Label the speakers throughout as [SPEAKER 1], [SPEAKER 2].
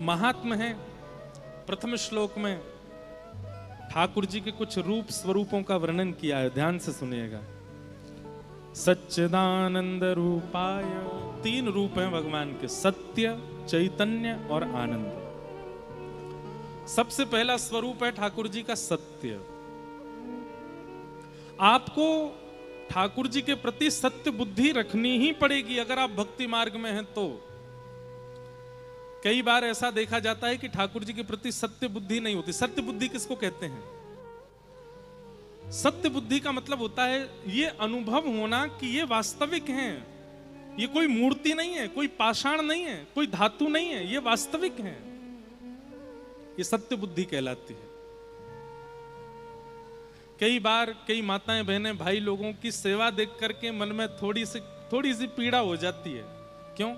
[SPEAKER 1] महात्म है। प्रथम श्लोक में ठाकुर जी के कुछ रूप स्वरूपों का वर्णन किया है, ध्यान से सुनिएगा। सच्चिदानंद रूपाय, तीन रूप हैं भगवान के, सत्य, चैतन्य और आनंद। सबसे पहला स्वरूप है ठाकुर जी का सत्य। आपको ठाकुर जी के प्रति सत्य बुद्धि रखनी ही पड़ेगी अगर आप भक्ति मार्ग में हैं तो। कई बार ऐसा देखा जाता है कि ठाकुर जी के प्रति सत्य बुद्धि नहीं होती। सत्य बुद्धि किसको कहते हैं? सत्य बुद्धि का मतलब होता है ये अनुभव होना कि ये वास्तविक हैं, ये कोई मूर्ति नहीं है, कोई पाषाण नहीं है, कोई धातु नहीं है, ये वास्तविक हैं। ये सत्य बुद्धि कहलाती है। कई बार कई माताएं बहनें भाई लोगों की सेवा देख करके मन में थोड़ी सी पीड़ा हो जाती है। क्यों?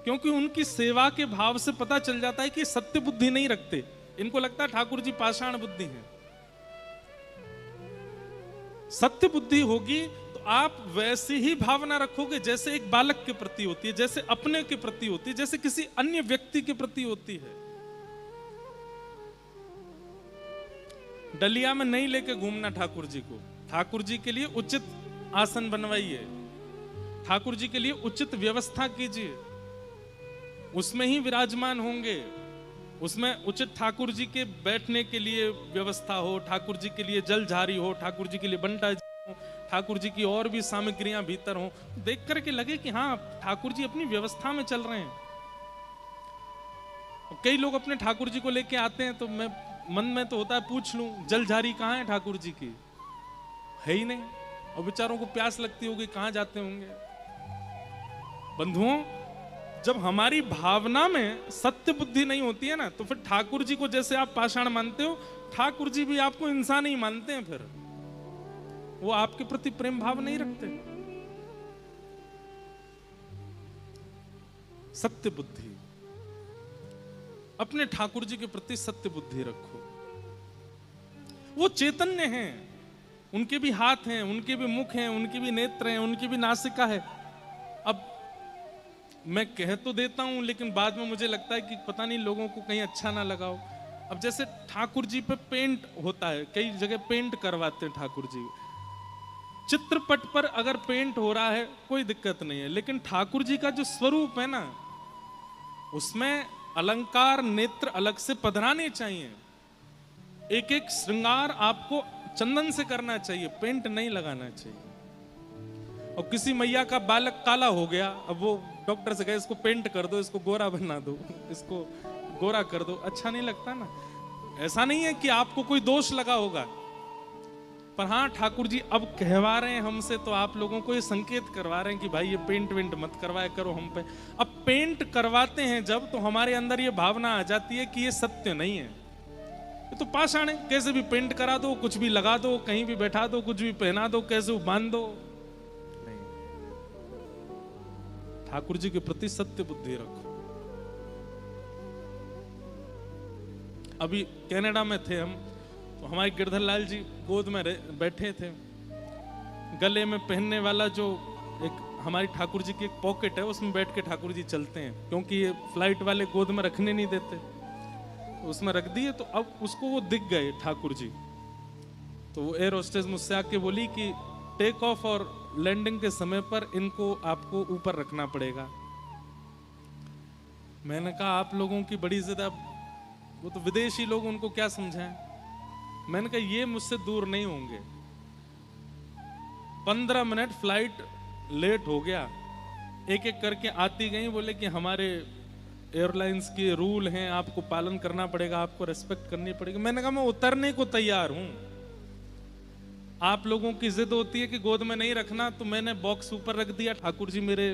[SPEAKER 1] क्योंकि उनकी सेवा के भाव से पता चल जाता है कि सत्य बुद्धि नहीं रखते। इनको लगता है ठाकुर जी पाषाण बुद्धि हैं। सत्य बुद्धि होगी तो आप वैसी ही भावना रखोगे जैसे एक बालक के प्रति होती है, जैसे अपने के प्रति होती है, जैसे किसी अन्य व्यक्ति के प्रति होती है। डलिया में नहीं लेके घूमना ठाकुर जी को। ठाकुर जी के लिए उचित आसन बनवाइए, ठाकुर जी के लिए उचित व्यवस्था कीजिए, उसमें ही विराजमान होंगे। उसमें उचित ठाकुर जी के बैठने के लिए व्यवस्था हो, ठाकुर जी के लिए जल झारी हो, ठाकुर जी के लिए बंटा हो, ठाकुर जी की और भी सामग्रियां भीतर हो, देख करके लगे कि हाँ ठाकुर जी अपनी व्यवस्था में चल रहे हैं। कई लोग अपने ठाकुर जी को लेके आते हैं तो मैं मन में तो होता है पूछ लूं जल झारी कहाँ है ठाकुर जी की, है ही नहीं। और बेचारों को प्यास लगती होगी, कहाँ जाते होंगे। बंधुओं, जब हमारी भावना में सत्य बुद्धि नहीं होती है ना, तो फिर ठाकुर जी को जैसे आप पाषाण मानते हो, ठाकुर जी भी आपको इंसान ही मानते हैं। फिर वो आपके प्रति प्रेम भाव नहीं रखते। सत्य बुद्धि, अपने ठाकुर जी के प्रति सत्य बुद्धि रखो। वो चैतन्य हैं, उनके भी हाथ हैं, उनके भी मुख हैं, उनके भी नेत्र हैं, उनकी भी नासिका है। अब मैं कह तो देता हूं लेकिन बाद में मुझे लगता है कि पता नहीं लोगों को कहीं अच्छा ना लगाओ। अब जैसे ठाकुर जी पे पेंट होता है, कई जगह पेंट करवाते हैं ठाकुर जी। चित्रपट पर अगर पेंट हो रहा है कोई दिक्कत नहीं है, लेकिन ठाकुर जी का जो स्वरूप है ना, उसमें अलंकार नेत्र अलग से पधराने चाहिए। एक एक श्रृंगार आपको चंदन से करना चाहिए, पेंट नहीं लगाना चाहिए। और किसी मैया का बालक काला हो गया, अब वो डॉक्टर से कहे इसको पेंट कर दो, इसको गोरा बना दो, इसको गोरा कर दो, अच्छा नहीं लगता ना। ऐसा नहीं है कि आपको कोई दोष लगा होगा, पर हाँ ठाकुर जी अब कहवा रहे हैं हमसे, तो आप लोगों को ये संकेत करवा रहे हैं कि भाई ये पेंट वेंट मत करवाया करो हम पे। अब पेंट करवाते हैं जब, तो हमारे अंदर ये भावना आ जाती है कि ये सत्य नहीं है, ये तो पाषाण है। कैसे भी पेंट करा दो, कुछ भी लगा दो, कहीं भी बैठा दो, कुछ भी पहना दो, कैसे बांध दो। ठाकुर जी के प्रति सत्य बुद्धि रखो। अभी कनाडा में थे हम, तो हमारे गिरधर लाल जी गोद में बैठे थे। गले में पहनने वाला जो एक हमारी ठाकुर जी की एक पॉकेट है, उसमें बैठ के ठाकुर जी चलते हैं, क्योंकि ये फ्लाइट वाले गोद में रखने नहीं देते। तो उसमें रख दिए, तो अब उसको वो दिख गए ठाकुर जी। तो वो एयर होस्टेस मुझसे आके बोली कि टेक ऑफ और लैंडिंग के समय पर इनको आपको ऊपर रखना पड़ेगा। मैंने कहा आप लोगों की बड़ी ज्यादा, वो तो विदेशी लोग, उनको क्या समझाएं। मैंने कहा ये मुझसे दूर नहीं होंगे। 15 मिनट फ्लाइट लेट हो गया, एक एक करके आती गई, बोले कि हमारे एयरलाइंस के रूल हैं, आपको पालन करना पड़ेगा, आपको रेस्पेक्ट करनी पड़ेगी। मैंने कहा मैं उतरने को तैयार हूं, आप लोगों की जिद होती है कि गोद में नहीं रखना, तो मैंने बॉक्स ऊपर रख दिया, ठाकुर जी मेरे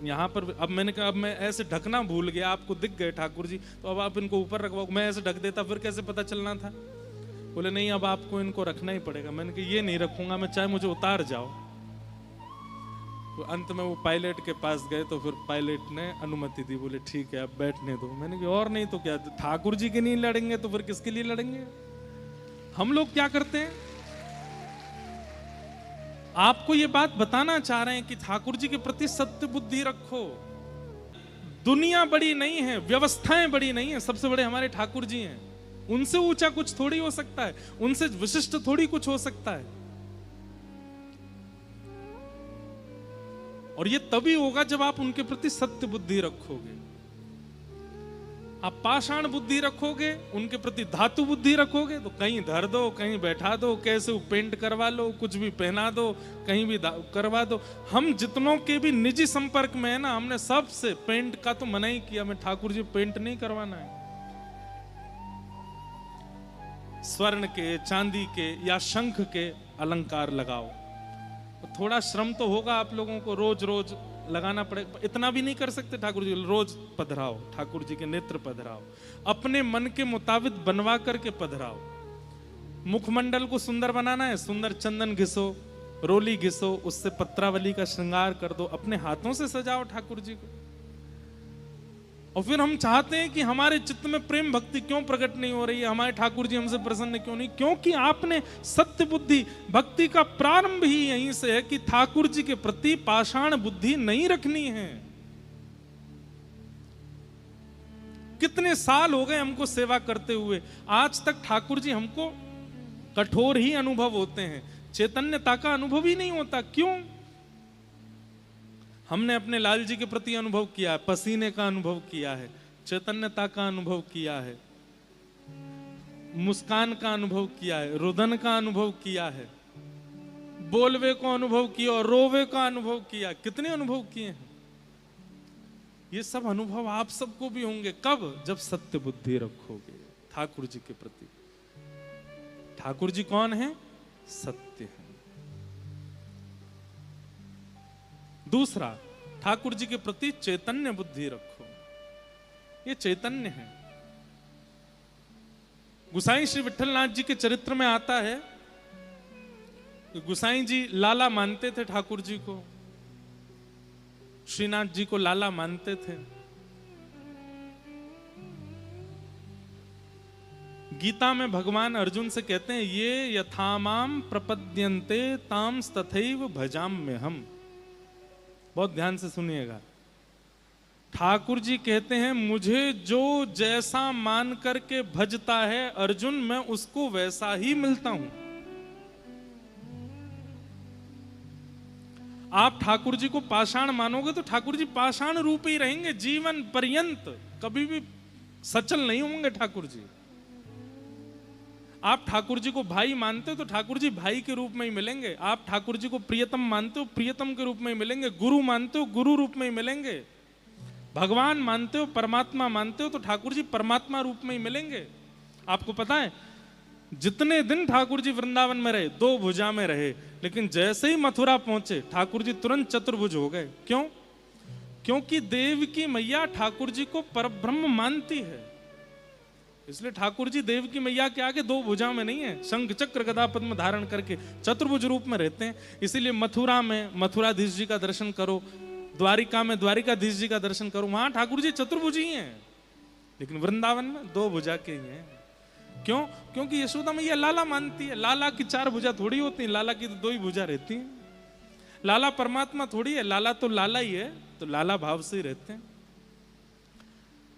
[SPEAKER 1] यहाँ पर। अब मैंने कहा अब मैं ऐसे ढकना भूल गया, आपको दिख गए ठाकुर जी, तो अब आप इनको ऊपर रखवाओ। मैं ऐसे ढक देता फिर कैसे पता चलना था। बोले नहीं अब आपको इनको रखना ही पड़ेगा। मैंने कहा ये नहीं रखूंगा मैं, चाहे मुझे उतार जाओ। तो अंत में वो पायलट के पास गए, तो फिर पायलट ने अनुमति दी, बोले ठीक है अब बैठने दो। मैंने कहा और नहीं तो क्या, ठाकुर जी के नहीं लड़ेंगे तो फिर किसके लिए लड़ेंगे। हम लोग क्या करते हैं, आपको ये बात बताना चाह रहे हैं कि ठाकुर जी के प्रति सत्य बुद्धि रखो। दुनिया बड़ी नहीं है, व्यवस्थाएं बड़ी नहीं है, सबसे बड़े हमारे ठाकुर जी हैं। उनसे ऊंचा कुछ थोड़ी हो सकता है, उनसे विशिष्ट थोड़ी कुछ हो सकता है। और ये तभी होगा जब आप उनके प्रति सत्य बुद्धि रखोगे। आप पाषाण बुद्धि रखोगे, उनके प्रति धातु बुद्धि रखोगे, तो कहीं धर दो, कहीं बैठा दो, कैसे पेंट करवा लो, कुछ भी पहना दो, कहीं भी करवा दो। हम जितनों के भी निजी संपर्क में है ना, हमने सबसे पेंट का तो मना ही किया, मैं ठाकुर जी पेंट नहीं करवाना है। स्वर्ण के, चांदी के या शंख के अलंकार लगाओ। थोड़ा श्रम तो होगा आप लोगों को, रोज रोज लगाना पड़ेगा। इतना भी नहीं कर सकते ठाकुर जी, रोज पधराओ, ठाकुर जी के नेत्र पधराओ, अपने मन के मुताबिक बनवा करके पधराओ। मुखमंडल को सुंदर बनाना है, सुंदर चंदन घिसो, रोली घिसो, उससे पत्रावली का श्रृंगार कर दो, अपने हाथों से सजाओ ठाकुर जी को। और फिर हम चाहते हैं कि हमारे चित्त में प्रेम भक्ति क्यों प्रकट नहीं हो रही है, हमारे ठाकुर जी हमसे प्रसन्न क्यों नहीं? क्योंकि आपने सत्य बुद्धि, भक्ति का प्रारंभ ही यहीं से है कि ठाकुर जी के प्रति पाषाण बुद्धि नहीं रखनी है। कितने साल हो गए हमको सेवा करते हुए, आज तक ठाकुर जी हमको कठोर ही अनुभव होते हैं, चैतन्यता का अनुभव ही नहीं होता। क्यों? हमने अपने लाल जी के प्रति अनुभव किया है, पसीने का अनुभव किया है, चैतन्यता का अनुभव किया है, मुस्कान का अनुभव किया है, रुदन का अनुभव किया है, बोलवे को अनुभव किया और रोवे का अनुभव किया। कितने अनुभव किए हैं? ये सब अनुभव आप सबको भी होंगे। कब? जब सत्य बुद्धि रखोगे ठाकुर जी के प्रति। ठाकुर जी कौन है? सत्य है। दूसरा, ठाकुर जी के प्रति चैतन्य बुद्धि रखो। ये चैतन्य है। गुसाई श्री विठलनाथ जी के चरित्र में आता है कि गुसाई जी लाला मानते थे ठाकुर जी को, श्रीनाथ जी को लाला मानते थे। गीता में भगवान अर्जुन से कहते हैं, ये यथामाम प्रपद्यन्ते ताम तथैव भजाम्यहम्। बहुत ध्यान से सुनिएगा। ठाकुर जी कहते हैं, मुझे जो जैसा मान करके भजता है अर्जुन, मैं उसको वैसा ही मिलता हूं। आप ठाकुर जी को पाषाण मानोगे तो ठाकुर जी पाषाण रूप ही रहेंगे जीवन पर्यंत, कभी भी सचल नहीं होंगे ठाकुर जी। आप ठाकुर जी को भाई मानते हो तो ठाकुर जी भाई के रूप में ही मिलेंगे। आप ठाकुर जी को प्रियतम मानते हो, प्रियतम के रूप में ही मिलेंगे। गुरु मानते हो, गुरु रूप में ही मिलेंगे। भगवान मानते हो, परमात्मा मानते हो तो ठाकुर जी परमात्मा रूप में ही मिलेंगे। आपको पता है, जितने दिन ठाकुर जी वृंदावन में रहे, 2 भुजा में रहे, लेकिन जैसे ही मथुरा पहुंचे ठाकुर जी तुरंत चतुर्भुज हो गए। क्यों? क्योंकि देव की मैया ठाकुर जी को परब्रह्म मानती है। इसलिए ठाकुर जी देव की मैया के आगे 2 भुजा में नहीं है, शंख चक्र गदा पद्म धारण करके चतुर्भुज रूप में रहते हैं। इसीलिए मथुरा में मथुराधीश जी का दर्शन करो, द्वारिका में द्वारिकाधीश जी का दर्शन करो, वहां ठाकुर जी चतुर्भुज ही हैं। लेकिन वृंदावन में 2 भुजा के ही हैं। क्यों? क्योंकि यशोदा मैया लाला मानती है। लाला की 4 भुजा थोड़ी होती है, लाला की तो 2 ही भुजा रहती है। लाला परमात्मा थोड़ी है, लाला तो लाला ही है, तो लाला भाव से ही रहते हैं।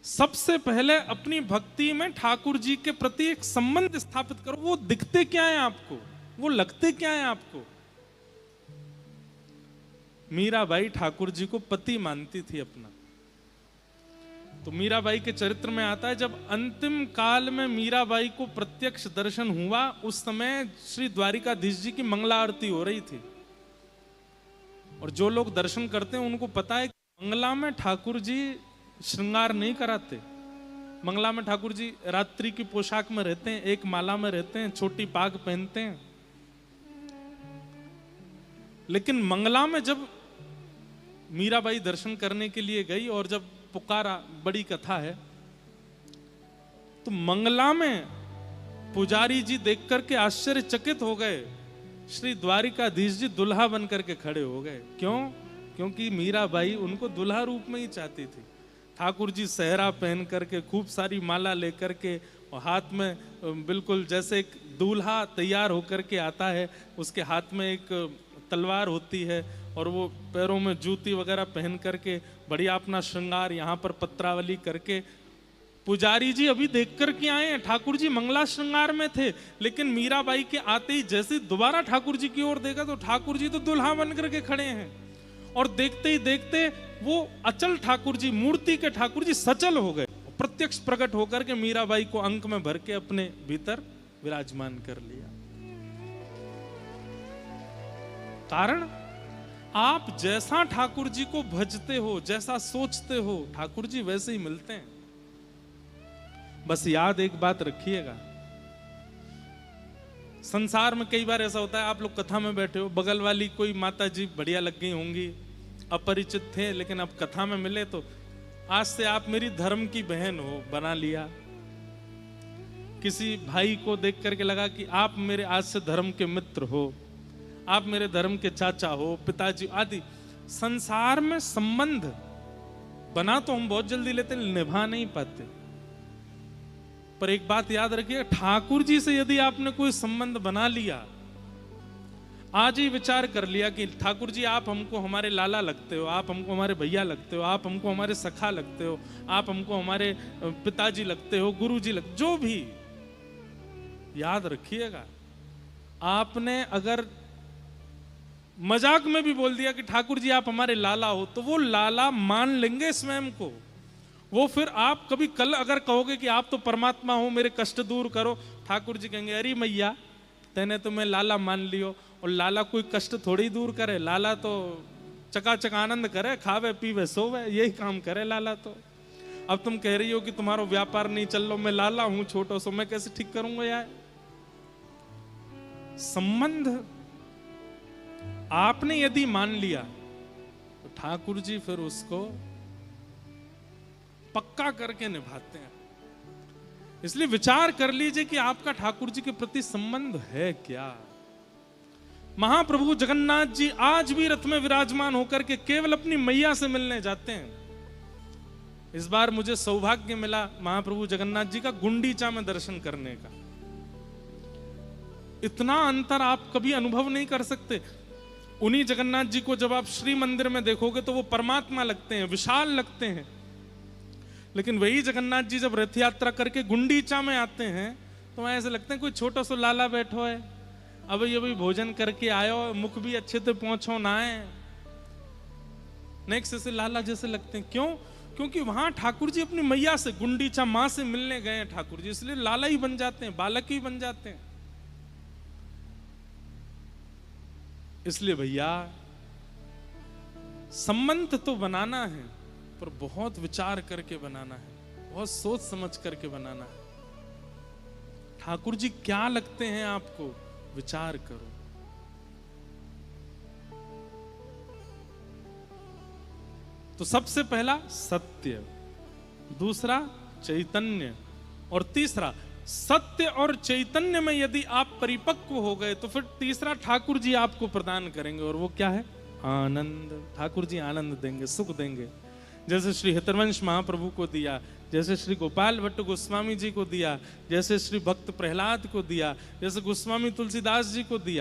[SPEAKER 1] सबसे पहले अपनी भक्ति में ठाकुर जी के प्रति एक संबंध स्थापित करो। वो दिखते क्या है आपको, वो लगते क्या है आपको। मीराबाई ठाकुर जी को पति मानती थी अपना। तो मीराबाई के चरित्र में आता है, जब अंतिम काल में मीराबाई को प्रत्यक्ष दर्शन हुआ, उस समय श्री द्वारिकाधीश जी की मंगला आरती हो रही थी। और जो लोग दर्शन करते हैं उनको पता है कि मंगला में ठाकुर जी श्रृंगार नहीं कराते। मंगला में ठाकुर जी रात्रि की पोशाक में रहते हैं, एक माला में रहते हैं, छोटी पाग पहनते हैं। लेकिन मंगला में जब मीराबाई दर्शन करने के लिए गई और जब पुकारा, बड़ी कथा है, तो मंगला में पुजारी जी देख करके आश्चर्यचकित हो गए। श्री द्वारिकाधीश जी दुल्हा बन करके खड़े हो गए। क्यों? क्योंकि मीराबाई उनको दुल्हा रूप में ही चाहती थी। ठाकुर जी सहरा पहन करके, खूब सारी माला लेकर के, और हाथ में बिल्कुल जैसे एक दूल्हा तैयार होकर के आता है, उसके हाथ में एक तलवार होती है और वो पैरों में जूती वगैरह पहन करके बढ़िया अपना श्रृंगार यहाँ पर पत्रावली करके, पुजारी जी अभी देख कर के आए हैं, ठाकुर जी मंगला श्रृंगार में थे, लेकिन मीराबाई के आते ही जैसे दोबारा ठाकुर जी की ओर देखा तो ठाकुर जी तो दुल्हा बन करके खड़े हैं। और देखते ही देखते वो अचल ठाकुर जी, मूर्ति के ठाकुर जी सचल हो गए, प्रत्यक्ष प्रकट होकर के मीराबाई को अंक में भर के अपने भीतर विराजमान कर लिया। कारण आप जैसा ठाकुर जी को भजते हो, जैसा सोचते हो, ठाकुर जी वैसे ही मिलते हैं। बस याद एक बात रखिएगा, संसार में कई बार ऐसा होता है, आप लोग कथा में बैठे हो, बगल वाली कोई माता जी बढ़िया लग गई होंगी, अपरिचित थे लेकिन अब कथा में मिले तो आज से आप मेरी धर्म की बहन हो बना लिया। किसी भाई को देख करके लगा कि आप मेरे आज से धर्म के मित्र हो, आप मेरे धर्म के चाचा हो, पिताजी आदि। संसार में संबंध बना तो हम बहुत जल्दी लेते, निभा नहीं पाते। पर एक बात याद रखिए, ठाकुर जी से यदि आपने कोई संबंध बना लिया, आज ही विचार कर लिया कि ठाकुर जी आप हमको हमारे लाला लगते हो, आप हमको हमारे भैया लगते हो, आप हमको हमारे सखा लगते हो, आप हमको हमारे पिताजी लगते हो, गुरुजी लगते, जो भी, याद रखिएगा, आपने अगर मजाक में भी बोल दिया कि ठाकुर जी आप हमारे लाला हो, तो वो लाला मान लेंगे स्वयं को। वो फिर आप कभी कल अगर कहोगे कि आप तो परमात्मा हो, मेरे कष्ट दूर करो, ठाकुर जी कहेंगे अरे मैया तेने तो मैं लाला मान लियो। और लाला कोई कष्ट थोड़ी दूर करे, लाला तो चकाचक आनंद करे, खावे पीवे सोवे, यही काम करे लाला। तो अब तुम कह रही हो कि तुम्हारा व्यापार नहीं चल लो, मैं लाला हूं छोटो सो, मैं कैसे ठीक करूंगा यार। संबंध आपने यदि मान लिया तो ठाकुर जी फिर उसको पक्का करके निभाते हैं। इसलिए विचार कर लीजिए कि आपका ठाकुर जी के प्रति संबंध है क्या। महाप्रभु जगन्नाथ जी आज भी रथ में विराजमान होकर के केवल अपनी मैया से मिलने जाते हैं। इस बार मुझे सौभाग्य मिला महाप्रभु जगन्नाथ जी का गुंडीचा में दर्शन करने का। इतना अंतर आप कभी अनुभव नहीं कर सकते। उन्हीं जगन्नाथ जी को जब आप श्री मंदिर में देखोगे तो वो परमात्मा लगते हैं, विशाल लगते हैं। लेकिन वही जगन्नाथ जी जब रथ यात्रा करके गुंडीचा में आते हैं तो वहां ऐसे लगते हैं कोई छोटा सा लाला बैठो है, अभी भोजन करके आयो, मुख भी अच्छे से पहुंचो ना है, नेक्स्ट से लाला जैसे लगते हैं। क्यों? क्योंकि वहां ठाकुर जी अपनी मैया से, गुंडीचा मां से मिलने गए हैं ठाकुर जी, इसलिए लाला ही बन जाते हैं, बालक ही बन जाते हैं। इसलिए भैया संबंध तो बनाना है पर बहुत विचार करके बनाना है, बहुत सोच समझ करके बनाना है। ठाकुर जी क्या लगते हैं आपको, विचार करो। तो सबसे पहला सत्य, दूसरा चैतन्य, और तीसरा सत्य और चैतन्य में यदि आप परिपक्व हो गए तो फिर तीसरा ठाकुर जी आपको प्रदान करेंगे, और वो क्या है? आनंद। ठाकुर जी आनंद देंगे, सुख देंगे। जैसे श्री हितवंश महाप्रभु को दिया, जैसे श्री गोपाल भट्ट गोस्वामी जी को दिया, जैसे श्री भक्त प्रहलाद को दिया, जैसे गोस्वामी तुलसीदास जी को दिया।